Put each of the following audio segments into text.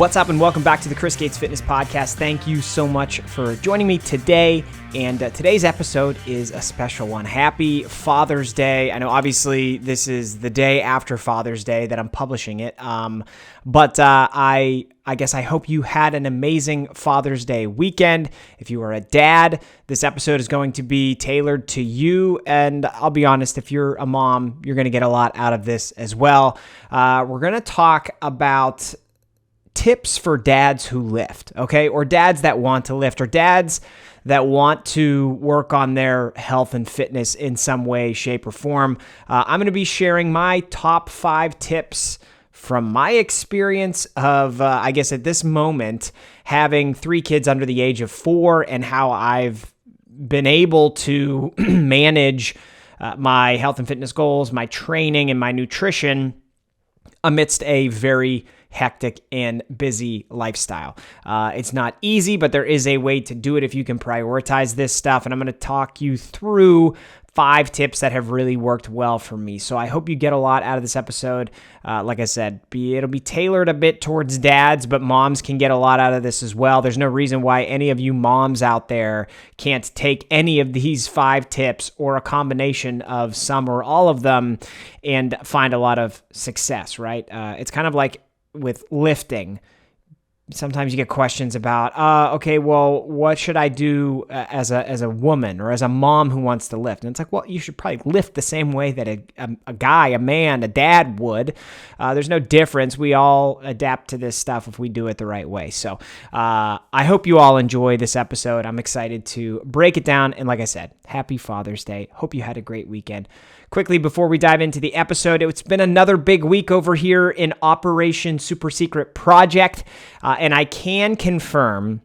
What's up, and welcome back to the Chris Gates Fitness Podcast. Thank you so much for joining me today. And today's episode is a special one. Happy Father's Day. I know obviously this is the day after Father's Day that I'm publishing it. But I guess I hope you had an amazing Father's Day weekend. If you are a dad, this episode is going to be tailored to you. And I'll be honest, if you're a mom, you're going to get a lot out of this as well. We're going to talk about tips for dads who lift, okay? Or dads that want to lift, or dads that want to work on their health and fitness in some way, shape, or form. I'm going to be sharing my top 5 tips from my experience of, I guess at this moment, having 3 kids under the age of 4 and how I've been able to manage my health and fitness goals, my training, and my nutrition amidst a very hectic and busy lifestyle. It's not easy, but there is a way to do it if you can prioritize this stuff. And I'm going to talk you through 5 tips that have really worked well for me. So I hope you get a lot out of this episode. Like I said, it'll be tailored a bit towards dads, but moms can get a lot out of this as well. There's no reason why any of you moms out there can't take any of these 5 tips or a combination of some or all of them and find a lot of success, right? It's kind of like with lifting. Sometimes you get questions about, okay, well, what should I do as a woman or as a mom who wants to lift? And it's like, well, you should probably lift the same way that a guy, a man, a dad would. There's no difference. We all adapt to this stuff if we do it the right way. So I hope you all enjoy this episode. I'm excited to break it down. And like I said, happy Father's Day. Hope you had a great weekend. Quickly, before we dive into the episode, it's been another big week over here in Operation Super Secret Project, and I can confirm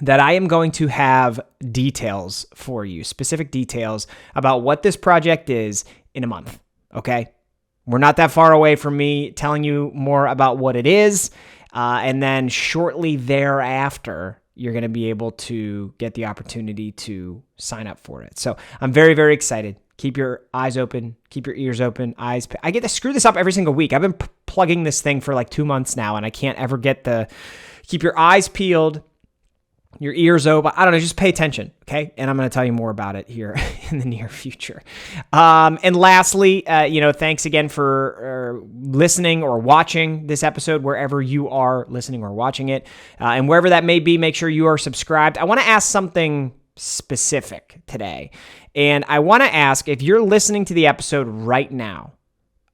that I am going to have details for you, specific details about what this project is in a month, okay? We're not that far away from me telling you more about what it is, and then shortly thereafter, you're going to be able to get the opportunity to sign up for it. So I'm very, very excited. Keep your eyes open, keep your ears open, I get to screw this up every single week. I've been plugging this thing for like 2 months now, and I can't ever get keep your eyes peeled, your ears open. I don't know, just pay attention, okay? And I'm going to tell you more about it here in the near future. And lastly, thanks again for listening or watching this episode wherever you are listening or watching it. And wherever that may be, make sure you are subscribed. I want to ask something specific today. And I want to ask, if you're listening to the episode right now,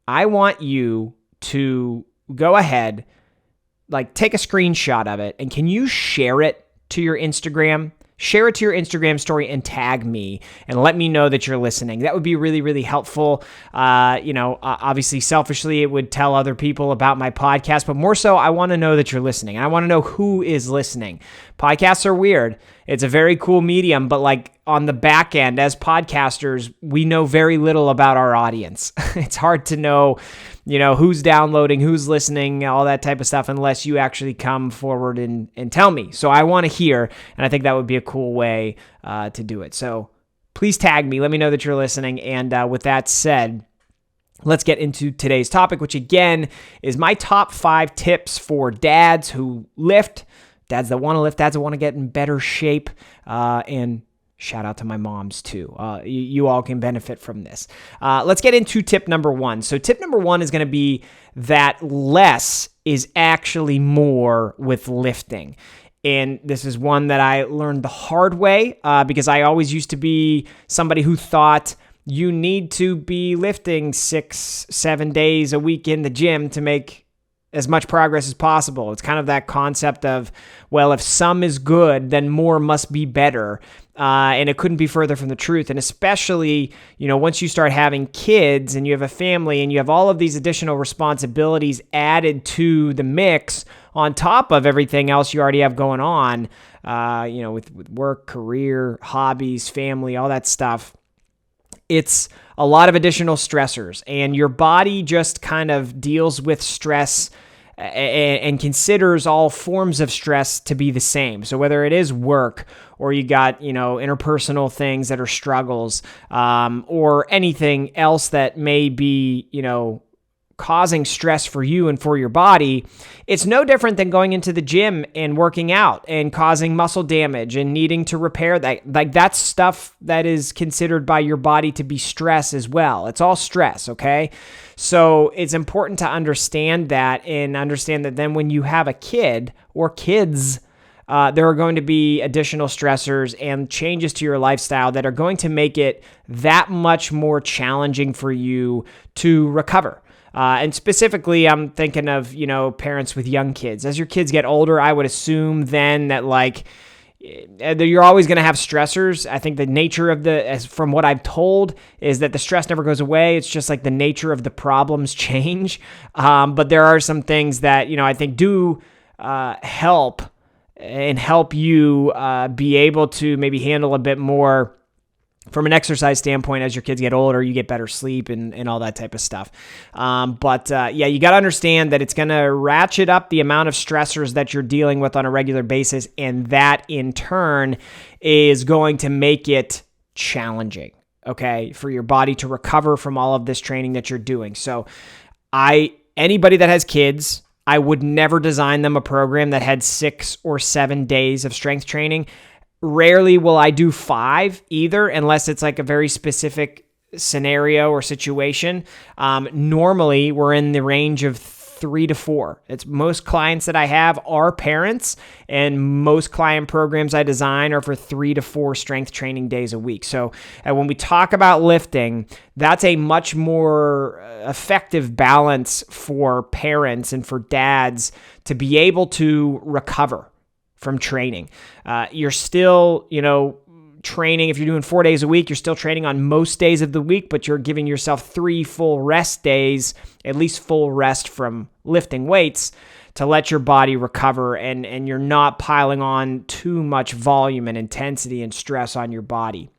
I want you to go ahead, take a screenshot of it, and can you share it to your Instagram? Share it to your Instagram story and tag me and let me know that you're listening. That would be really, really helpful. Obviously, selfishly, it would tell other people about my podcast, but more so, I want to know that you're listening. And I want to know who is listening. Podcasts are weird. It's a very cool medium, but on the back end, as podcasters, we know very little about our audience. It's hard to know, who's downloading, who's listening, all that type of stuff, unless you actually come forward and tell me. So I want to hear, and I think that would be a cool way to do it. So please tag me. Let me know that you're listening. And with that said, let's get into today's topic, which again is my top 5 tips for dads who lift, dads that want to lift, dads that want to get in better shape, and shout out to my moms too. You all can benefit from this. Let's get into tip number 1. So tip number 1 is going to be that less is actually more with lifting. And this is one that I learned the hard way because I always used to be somebody who thought you need to be lifting 6-7 days a week in the gym to make as much progress as possible. It's kind of that concept of, well, if some is good, then more must be better. And it couldn't be further from the truth. And especially, once you start having kids and you have a family and you have all of these additional responsibilities added to the mix on top of everything else you already have going on, with work, career, hobbies, family, all that stuff, it's a lot of additional stressors, and your body just kind of deals with stress and considers all forms of stress to be the same. So whether it is work or you got, interpersonal things that are struggles, or anything else that may be, causing stress for you and for your body, it's no different than going into the gym and working out and causing muscle damage and needing to repair that. Like, that's stuff that is considered by your body to be stress as well. It's all stress, okay? So it's important to understand that, and understand that then when you have a kid or kids, there are going to be additional stressors and changes to your lifestyle that are going to make it that much more challenging for you to recover. And specifically, I'm thinking of, parents with young kids. As your kids get older, I would assume then that you're always going to have stressors. I think the nature of from what I've told, is that the stress never goes away. It's just like the nature of the problems change. But there are some things that, I think do help you be able to maybe handle a bit more from an exercise standpoint. As your kids get older, you get better sleep and all that type of stuff. But you got to understand that it's going to ratchet up the amount of stressors that you're dealing with on a regular basis. And that in turn is going to make it challenging, okay, for your body to recover from all of this training that you're doing. So anybody that has kids, I would never design them a program that had 6 or 7 days of strength training. Rarely will I do 5 either, unless it's like a very specific scenario or situation. Normally, we're in the range of 3 to 4. It's most clients that I have are parents, and most client programs I design are for 3 to 4 strength training days a week. So when we talk about lifting, that's a much more effective balance for parents and for dads to be able to recover from training. You're still, training. If you're doing 4 days a week, you're still training on most days of the week, but you're giving yourself 3 full rest days, at least full rest from lifting weights, to let your body recover, and you're not piling on too much volume and intensity and stress on your body.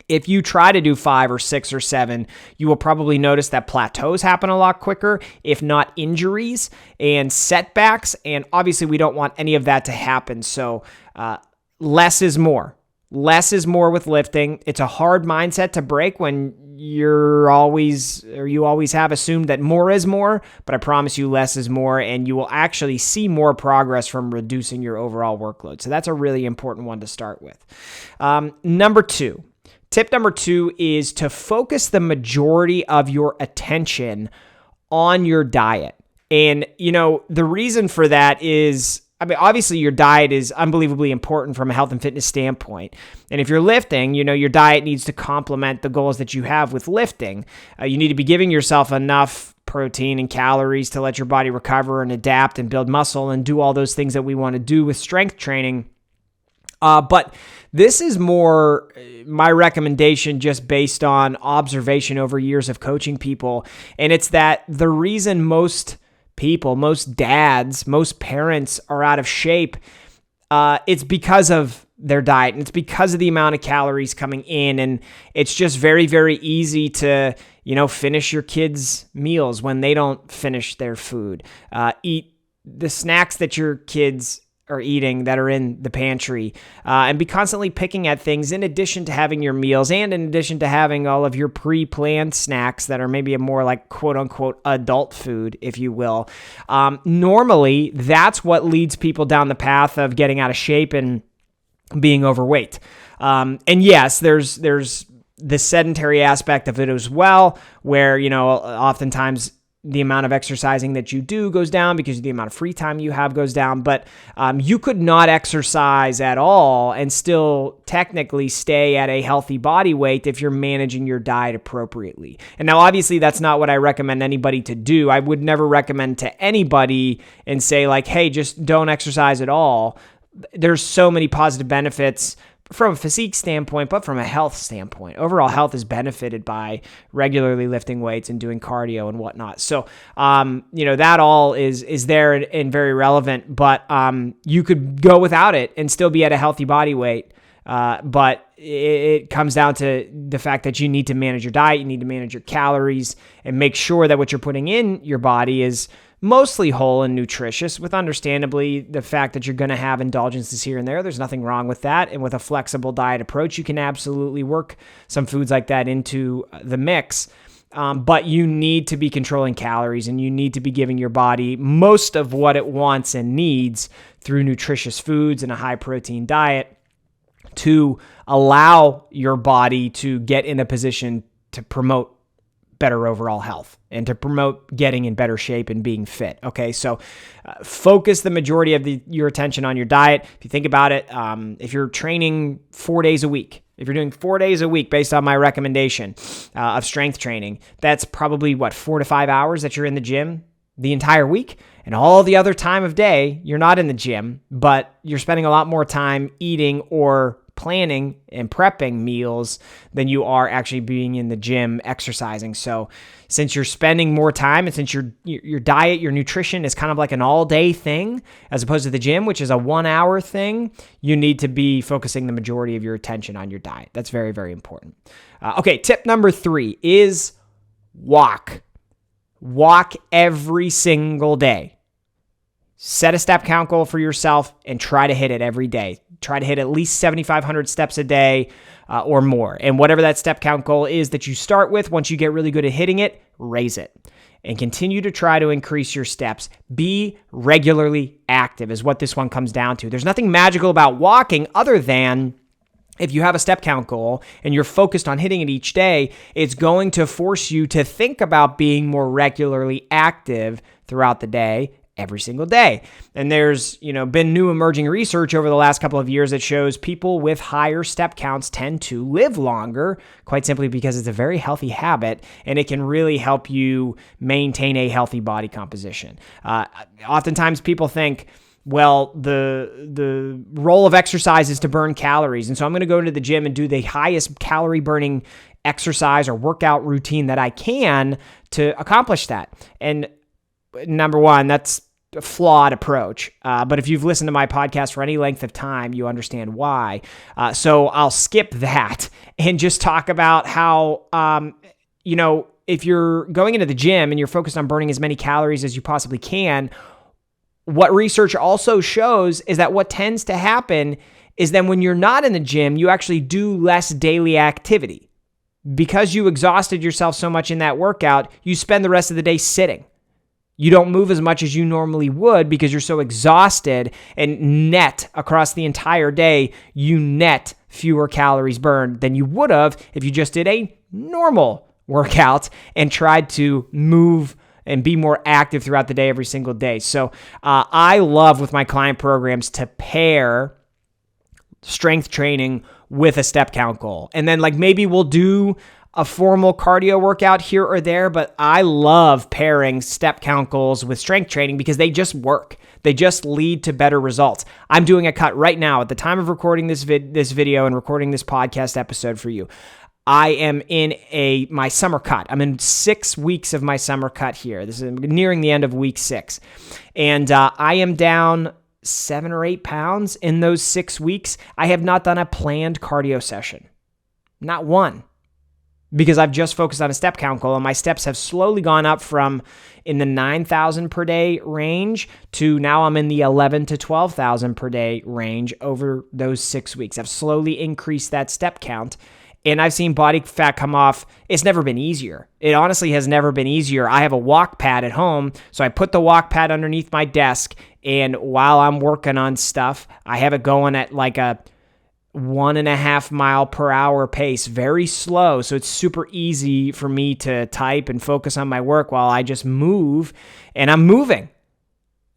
If you try to do 5 or 6 or 7, you will probably notice that plateaus happen a lot quicker, if not injuries and setbacks. And obviously, we don't want any of that to happen. So less is more. Less is more with lifting. It's a hard mindset to break when you always have assumed that more is more, but I promise you less is more, and you will actually see more progress from reducing your overall workload. So that's a really important one to start with. Tip number 2 is to focus the majority of your attention on your diet. And, the reason for that is, obviously your diet is unbelievably important from a health and fitness standpoint. And if you're lifting, your diet needs to complement the goals that you have with lifting. You need to be giving yourself enough protein and calories to let your body recover and adapt and build muscle and do all those things that we want to do with strength training. But this is more my recommendation just based on observation over years of coaching people. And it's that the reason most people, most dads, most parents are out of shape, it's because of their diet, and it's because of the amount of calories coming in. And it's just very, very easy to, finish your kids' meals when they don't finish their food. Eat the snacks that your kids are eating that are in the pantry, and be constantly picking at things in addition to having your meals, and in addition to having all of your pre-planned snacks that are maybe a more like quote unquote adult food, if you will. Normally, that's what leads people down the path of getting out of shape and being overweight. And yes, there's the sedentary aspect of it as well, where, oftentimes the amount of exercising that you do goes down because the amount of free time you have goes down. But you could not exercise at all and still technically stay at a healthy body weight if you're managing your diet appropriately. And now, obviously, that's not what I recommend anybody to do. I would never recommend to anybody and say like, hey, just don't exercise at all. There's so many positive benefits from a physique standpoint, but from a health standpoint. Overall health is benefited by regularly lifting weights and doing cardio and whatnot. So, that all is there and very relevant, but you could go without it and still be at a healthy body weight. But it comes down to the fact that you need to manage your diet, you need to manage your calories, and make sure that what you're putting in your body is mostly whole and nutritious, with understandably the fact that you're going to have indulgences here and there. There's nothing wrong with that. And with a flexible diet approach, you can absolutely work some foods like that into the mix. but you need to be controlling calories and you need to be giving your body most of what it wants and needs through nutritious foods and a high protein diet to allow your body to get in a position to promote better overall health and to promote getting in better shape and being fit. Okay, so focus the majority of your attention on your diet. If you think about it, if you're training 4 days a week, if you're doing 4 days a week based on my recommendation of strength training, that's probably 4 to 5 hours that you're in the gym the entire week. And all the other time of day, you're not in the gym, but you're spending a lot more time eating or planning and prepping meals than you are actually being in the gym exercising. So since you're spending more time and since your diet, your nutrition is kind of like an all-day thing as opposed to the gym, which is a 1 hour thing, you need to be focusing the majority of your attention on your diet. That's very, very important. Okay, tip number 3 is walk. Walk every single day. Set a step count goal for yourself and try to hit it every day. Try to hit at least 7,500 steps a day or more. And whatever that step count goal is that you start with, once you get really good at hitting it, raise it. And continue to try to increase your steps. Be regularly active is what this one comes down to. There's nothing magical about walking other than if you have a step count goal and you're focused on hitting it each day, it's going to force you to think about being more regularly active throughout the day, every single day. And there's, been new emerging research over the last couple of years that shows people with higher step counts tend to live longer, quite simply because it's a very healthy habit and it can really help you maintain a healthy body composition. Oftentimes people think, well, the role of exercise is to burn calories. And so I'm going to go into the gym and do the highest calorie burning exercise or workout routine that I can to accomplish that. And number one, that's a flawed approach. But if you've listened to my podcast for any length of time, you understand why. So I'll skip that and just talk about how, if you're going into the gym and you're focused on burning as many calories as you possibly can, what research also shows is that what tends to happen is that when you're not in the gym, you actually do less daily activity. Because you exhausted yourself so much in that workout, you spend the rest of the day sitting. You don't move as much as you normally would because you're so exhausted, and net across the entire day, you net fewer calories burned than you would have if you just did a normal workout and tried to move and be more active throughout the day every single day. So I love with my client programs to pair strength training with a step count goal. And then maybe we'll do a formal cardio workout here or there, but I love pairing step count goals with strength training because they just work. They just lead to better results. I'm doing a cut right now at the time of recording this video and recording this podcast episode for you. I am in my summer cut. I'm in 6 weeks of my summer cut here. This is nearing the end of week 6. And I am down 7 or 8 pounds in those 6 weeks. I have not done a planned cardio session. Not one. Because I've just focused on a step count goal, and my steps have slowly gone up from in the 9,000 per day range to now I'm in the 11 to 12,000 per day range over those 6 weeks. I've slowly increased that step count. And I've seen body fat come off. It's never been easier. It honestly has never been easier. I have a walk pad at home, so I put the walk pad underneath my desk, and while I'm working on stuff, I have it going at a 1.5 mile per hour pace, very slow. So it's super easy for me to type and focus on my work while I just move, and I'm moving.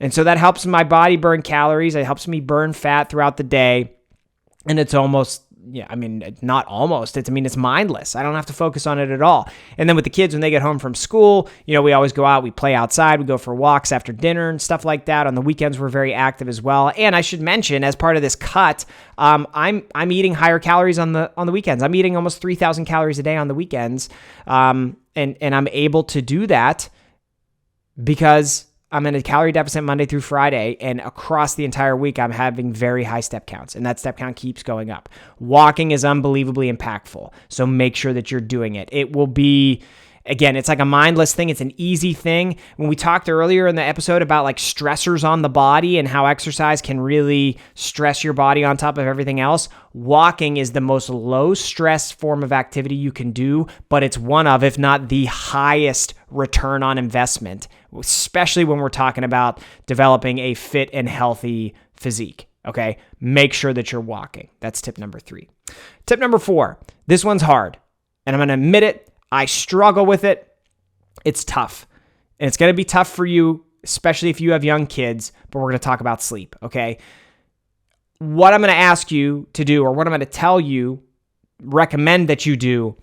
And so that helps my body burn calories. It helps me burn fat throughout the day. And it's almost, not almost. It's mindless. I don't have to focus on it at all. And then with the kids, when they get home from school, we always go out, we play outside, we go for walks after dinner and stuff like that. On the weekends, we're very active as well. And I should mention, as part of this cut, I'm eating higher calories on the weekends. I'm eating almost 3,000 calories a day on the weekends. And I'm able to do that because I'm in a calorie deficit Monday through Friday, and across the entire week, I'm having very high step counts, and that step count keeps going up. Walking is unbelievably impactful, so make sure that you're doing it. It will be Again, it's like a mindless thing. It's an easy thing. When we talked earlier in the episode about like stressors on the body and how exercise can really stress your body on top of everything else, walking is the most low stress form of activity you can do, but it's one of, if not the highest return on investment, especially when we're talking about developing a fit and healthy physique. Okay, make sure that you're walking. That's tip number 3. Tip number 4, this one's hard, and I'm going to admit it. I struggle with it. It's tough. And it's going to be tough for you, especially if you have young kids, but we're going to talk about sleep, okay? What I'm going to ask you to do, or what I'm going to tell you, recommend that you do,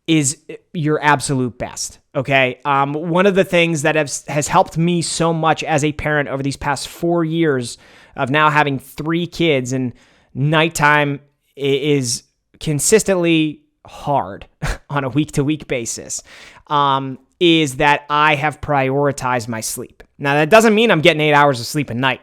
is your absolute best, okay? One of the things that has helped me so much as a parent over these past 4 years of now having 3 kids, and nighttime is consistently hard on a week-to-week basis, is that I have prioritized my sleep. Now, that doesn't mean I'm getting 8 hours of sleep a night.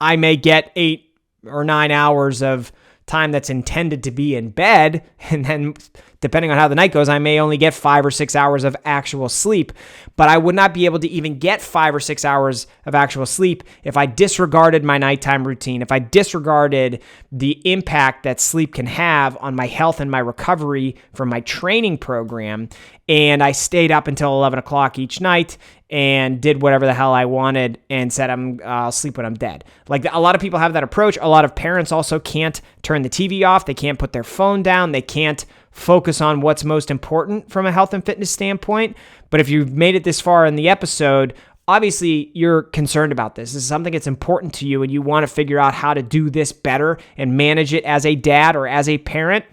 I may get 8 or 9 hours of time that's intended to be in bed, and then depending on how the night goes, I may only get 5 or 6 hours of actual sleep, but I would not be able to even get 5 or 6 hours of actual sleep if I disregarded my nighttime routine, if I disregarded the impact that sleep can have on my health and my recovery from my training program, and I stayed up until 11 o'clock each night and did whatever the hell I wanted and said I'll sleep when I'm dead. Like, a lot of people have that approach. A lot of parents also can't turn the TV off. They can't put their phone down. They can't focus on what's most important from a health and fitness standpoint. But if you've made it this far in the episode, obviously you're concerned about this. This is something that's important to you, and you want to figure out how to do this better and manage it as a dad or as a parent.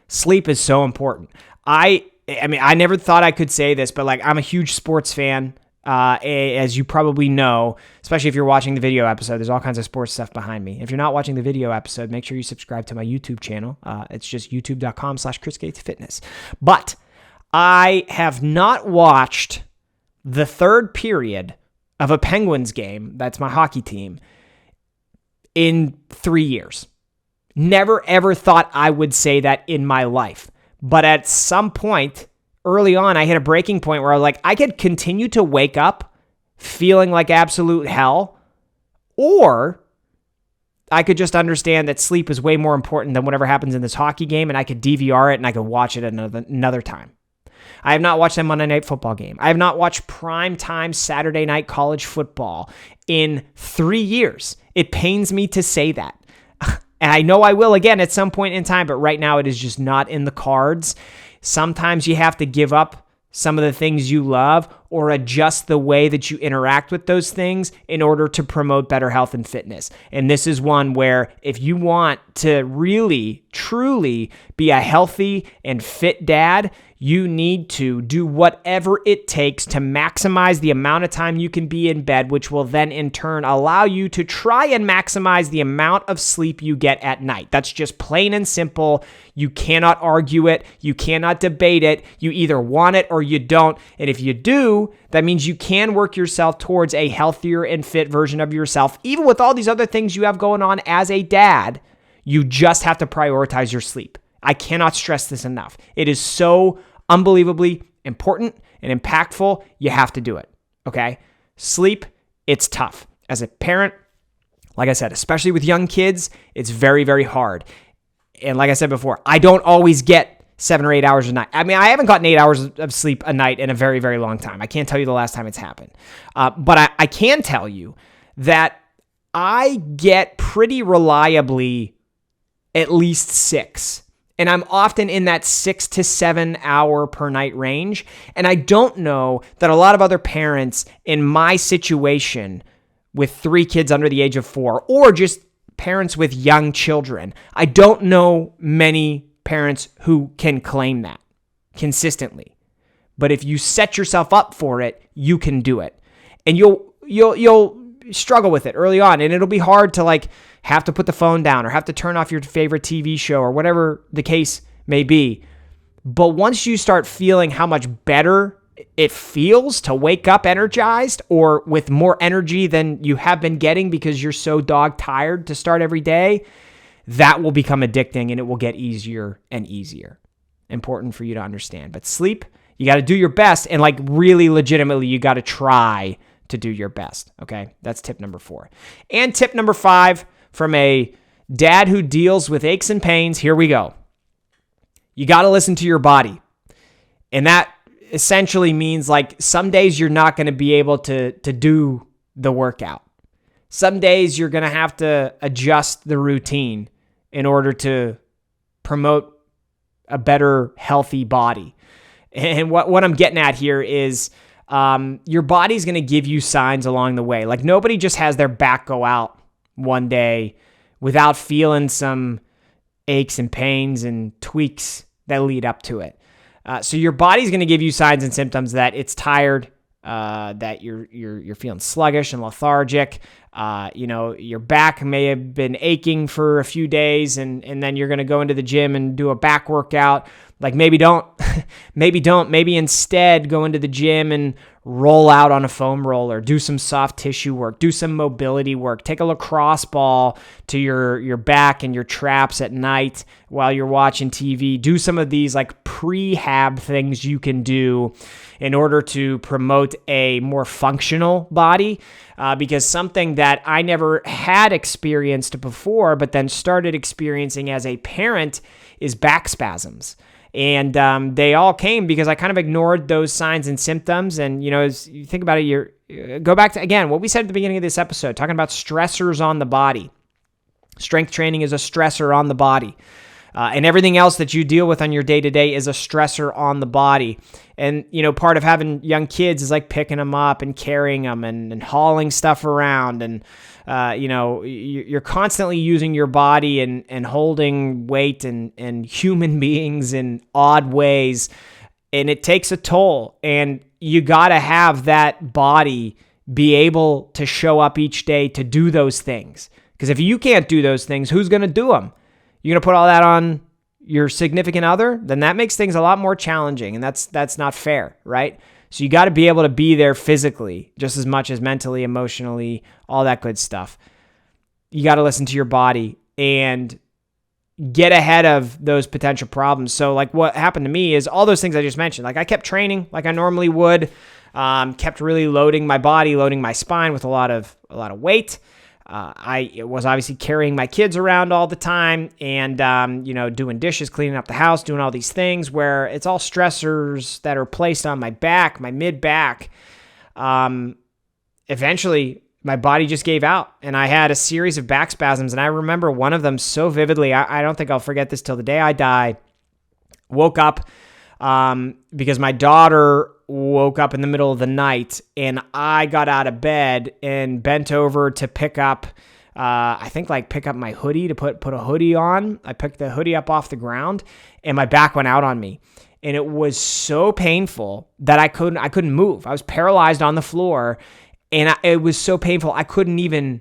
Sleep is so important. I mean, I never thought I could say this, but like, I'm a huge sports fan, as you probably know, especially if you're watching the video episode. There's all kinds of sports stuff behind me. If you're not watching the video episode, make sure you subscribe to my YouTube channel. It's just youtube.com/ChrisGatesFitness. But I have not watched the third period of a Penguins game, that's my hockey team, in 3 years. Never, ever thought I would say that in my life. But at some point early on, I hit a breaking point where I was like, I could continue to wake up feeling like absolute hell, or I could just understand that sleep is way more important than whatever happens in this hockey game, and I could DVR it and I could watch it another time. I have not watched a Monday Night Football game. I have not watched prime time Saturday night college football in 3 years. It pains me to say that. And I know I will again at some point in time, but right now it is just not in the cards. Sometimes you have to give up some of the things you love or adjust the way that you interact with those things in order to promote better health and fitness. And this is one where if you want to really, truly be a healthy and fit dad, you need to do whatever it takes to maximize the amount of time you can be in bed, which will then in turn allow you to try and maximize the amount of sleep you get at night. That's just plain and simple. You cannot argue it. You cannot debate it. You either want it or you don't. And if you do, that means you can work yourself towards a healthier and fit version of yourself. Even with all these other things you have going on as a dad, you just have to prioritize your sleep. I cannot stress this enough. It is so unbelievably important and impactful. You have to do it, okay? Sleep, it's tough. As a parent, like I said, especially with young kids, it's very, very hard. And like I said before, I don't always get 7 or 8 hours a night. I mean, I haven't gotten 8 hours of sleep a night in a very, very long time. I can't tell you the last time it's happened. But I can tell you that I get pretty reliably at least 6. And I'm often in that 6 to 7 hour per night range. And I don't know that a lot of other parents in my situation with 3 kids under the age of 4, or just parents with young children, I don't know many parents who can claim that consistently. But if you set yourself up for it, you can do it. And you'll struggle with it early on, and it'll be hard to like have to put the phone down or have to turn off your favorite TV show or whatever the case may be. But once you start feeling how much better it feels to wake up energized or with more energy than you have been getting because you're so dog tired to start every day, that will become addicting and it will get easier and easier. important for you to understand. But sleep, you got to do your best, and like really legitimately, you got to try to do your best, okay? That's tip number 4. And tip number 5 from a dad who deals with aches and pains, here we go. You got to listen to your body. And that essentially means like some days you're not going to be able to do the workout. Some days you're going to have to adjust the routine in order to promote a better, healthy body. And what I'm getting at here is your body's going to give you signs along the way. Like nobody just has their back go out one day without feeling some aches and pains and tweaks that lead up to it. So your body's going to give you signs and symptoms that it's tired, that you're feeling sluggish and lethargic. Your back may have been aching for a few days, and then you're going to go into the gym and do a back workout. Like maybe don't, maybe instead go into the gym and roll out on a foam roller, do some soft tissue work, do some mobility work, take a lacrosse ball to your back and your traps at night while you're watching TV. Do some of these like prehab things you can do in order to promote a more functional body. Because something that I never had experienced before, but then started experiencing as a parent is back spasms. And they all came because I kind of ignored those signs and symptoms. And, as you think about it, go back to, again, what we said at the beginning of this episode, talking about stressors on the body. Strength training is a stressor on the body. And everything else that you deal with on your day-to-day is a stressor on the body. And, part of having young kids is like picking them up and carrying them and hauling stuff around. And, you're constantly using your body and holding weight and human beings in odd ways. And it takes a toll. And you got to have that body be able to show up each day to do those things. Because if you can't do those things, who's going to do them? You're going to put all that on your significant other? Then that makes things a lot more challenging, and that's not fair, right? So you got to be able to be there physically just as much as mentally, emotionally, all that good stuff. You got to listen to your body and get ahead of those potential problems. So like what happened to me is all those things I just mentioned. Like I kept training like I normally would, kept really loading my body, loading my spine with a lot of weight. I was obviously carrying my kids around all the time and, doing dishes, cleaning up the house, doing all these things where it's all stressors that are placed on my back, my mid-back. Eventually, my body just gave out and I had a series of back spasms. And I remember one of them so vividly. I don't think I'll forget this till the day I die. Woke up because my daughter woke up in the middle of the night and I got out of bed and bent over to pick up my hoodie to put a hoodie on. I picked the hoodie up off the ground and my back went out on me. And it was so painful that I couldn't move. I was paralyzed on the floor and it was so painful. I couldn't even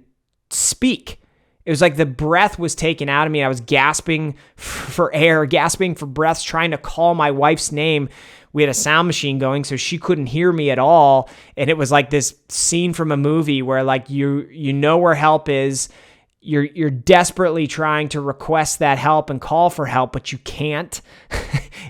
speak. It was like the breath was taken out of me. I was gasping for air, gasping for breaths, trying to call my wife's name. We had a sound machine going, so she couldn't hear me at all. And it was like this scene from a movie where like you know where help is. You're desperately trying to request that help and call for help, but you can't.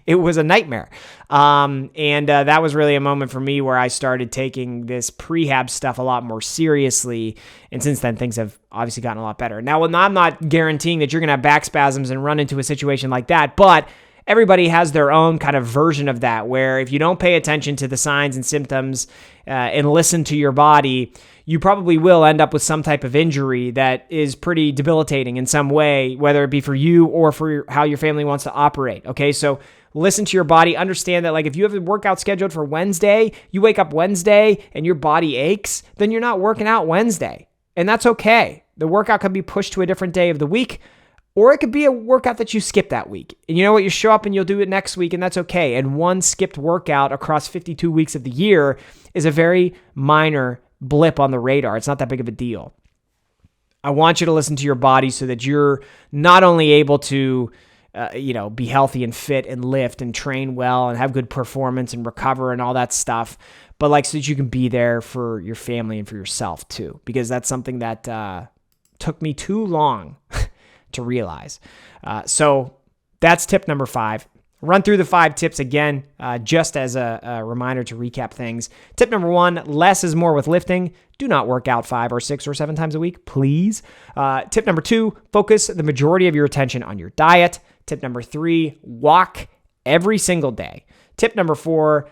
It was a nightmare. And that was really a moment for me where I started taking this prehab stuff a lot more seriously. And since then, things have obviously gotten a lot better. Now, I'm not guaranteeing that you're going to have back spasms and run into a situation like that, but everybody has their own kind of version of that, where if you don't pay attention to the signs and symptoms and listen to your body, you probably will end up with some type of injury that is pretty debilitating in some way, whether it be for you or for how your family wants to operate. Okay, so listen to your body. Understand that like if you have a workout scheduled for Wednesday, you wake up Wednesday and your body aches, then you're not working out Wednesday. And that's okay. The workout can be pushed to a different day of the week, or it could be a workout that you skip that week. And you know what? You show up and you'll do it next week, and that's okay. And one skipped workout across 52 weeks of the year is a very minor blip on the radar. It's not that big of a deal. I want you to listen to your body so that you're not only able to be healthy and fit and lift and train well and have good performance and recover and all that stuff, but like so that you can be there for your family and for yourself too, because that's something that took me too long to realize. So that's tip number 5. run through the 5 tips again, just as a reminder to recap things. Tip number 1, less is more with lifting. Do not work out 5 or 6 or 7 times a week, please. Tip number 2, focus the majority of your attention on your diet. Tip number 3, walk every single day. Tip number 4,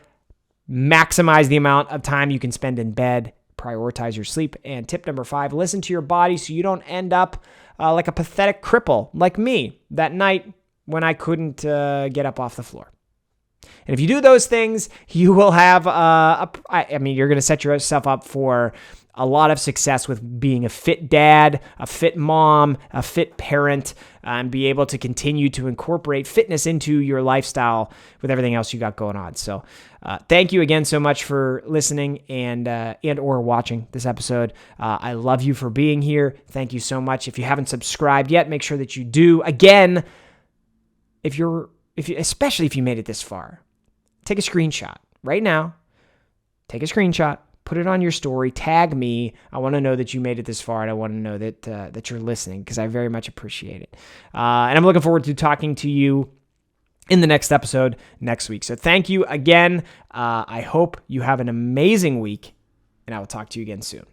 maximize the amount of time you can spend in bed. Prioritize your sleep. And tip number 5, listen to your body so you don't end up like a pathetic cripple like me that night when I couldn't get up off the floor. And if you do those things, you will have, you're going to set yourself up for a lot of success with being a fit dad, a fit mom, a fit parent, and be able to continue to incorporate fitness into your lifestyle with everything else you got going on. So thank you again so much for listening and or watching this episode. I love you for being here. Thank you so much. If you haven't subscribed yet, make sure that you do. Again, especially if you made it this far, take a screenshot right now. Take a screenshot. Put it on your story, tag me. I want to know that you made it this far, and I want to know that you're listening because I very much appreciate it. And I'm looking forward to talking to you in the next episode next week. So thank you again. I hope you have an amazing week, and I will talk to you again soon.